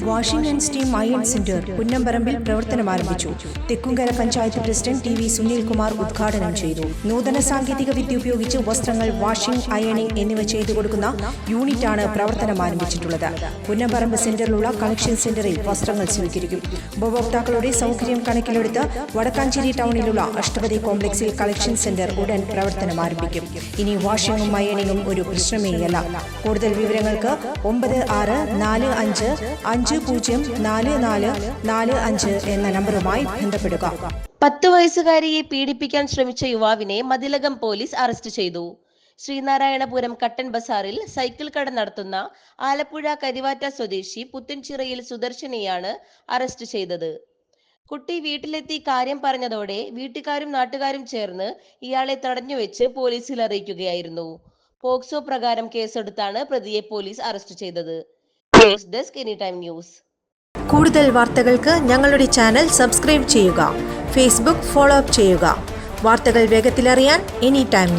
Washing and steam iron centre പുന്നമ്പറമ്പിൽ പ്രവർത്തനം ആരംഭിച്ചു. Thekkumkara panchayat president T V Sunilkumar ഉദ്ഘാടനം ചെയ്തു. നൂതന സാങ്കേതിക വിദ്യ ഉപയോഗിച്ച് വസ്ത്രങ്ങൾ വാഷിംഗ്, അയണിംഗ് എന്നിവ ചെയ്തു കൊടുക്കുന്ന യൂണിറ്റാണ് പ്രവർത്തനം ആരംഭിച്ചിട്ടുള്ളത്. പുന്നമ്പറമ്പ് സെന്ററിലുള്ള കളക്ഷൻ സെന്ററിൽ വസ്ത്രങ്ങൾ സ്വീകരിക്കും. ഉപഭോക്താക്കളുടെ സൗകര്യം കണക്കിലെടുത്ത് വടക്കാഞ്ചേരി ടൗണിലുള്ള അഷ്ടപതി കോംപ്ലക്സിൽ കളക്ഷൻ സെന്റർ ഉടൻ പ്രവർത്തനം ആരംഭിക്കും. ഇനി വാഷിംഗും അയണിംഗും ഒരു പ്രശ്നമേയല്ല. കൂടുതൽ വിവരങ്ങൾക്ക് 9645504445 എന്ന നമ്പറുമായി ബന്ധപ്പെടുക. 10 വയസ്സുകാരിയെ പീഡിപ്പിക്കാൻ ശ്രമിച്ച യുവാവിനെ മതിലകം പോലീസ് അറസ്റ്റ് ചെയ്തു. ശ്രീനാരായണപുരം കട്ടൻ ബസാറിൽ സൈക്കിൾ കട നടത്തുന്ന ആലപ്പുഴ കരിവാറ്റ സ്വദേശി പുത്തൻചിറയിൽ സുദർശനെയാണ് അറസ്റ്റ് ചെയ്തത്. കുട്ടി വീട്ടിലെത്തി കാര്യം പറഞ്ഞതോടെ വീട്ടുകാരും നാട്ടുകാരും ചേർന്ന് ഇയാളെ തടഞ്ഞുവെച്ച് പോലീസിൽ അറിയിക്കുകയായിരുന്നു. പോക്സോ പ്രകാരം കേസെടുത്താണ് പ്രതിയെ പോലീസ് അറസ്റ്റ് ചെയ്തത്. News desk any time news. കൂടുതൽ വാർത്തകൾക്ക് ഞങ്ങളുടെ ചാനൽ സബ്സ്ക്രൈബ് ചെയ്യുക. ഫേസ്ബുക്ക് ഫോളോ അപ്പ് ചെയ്യുക. വാർത്തകൾ വേഗത്തിലറിയാൻ എനി ടൈം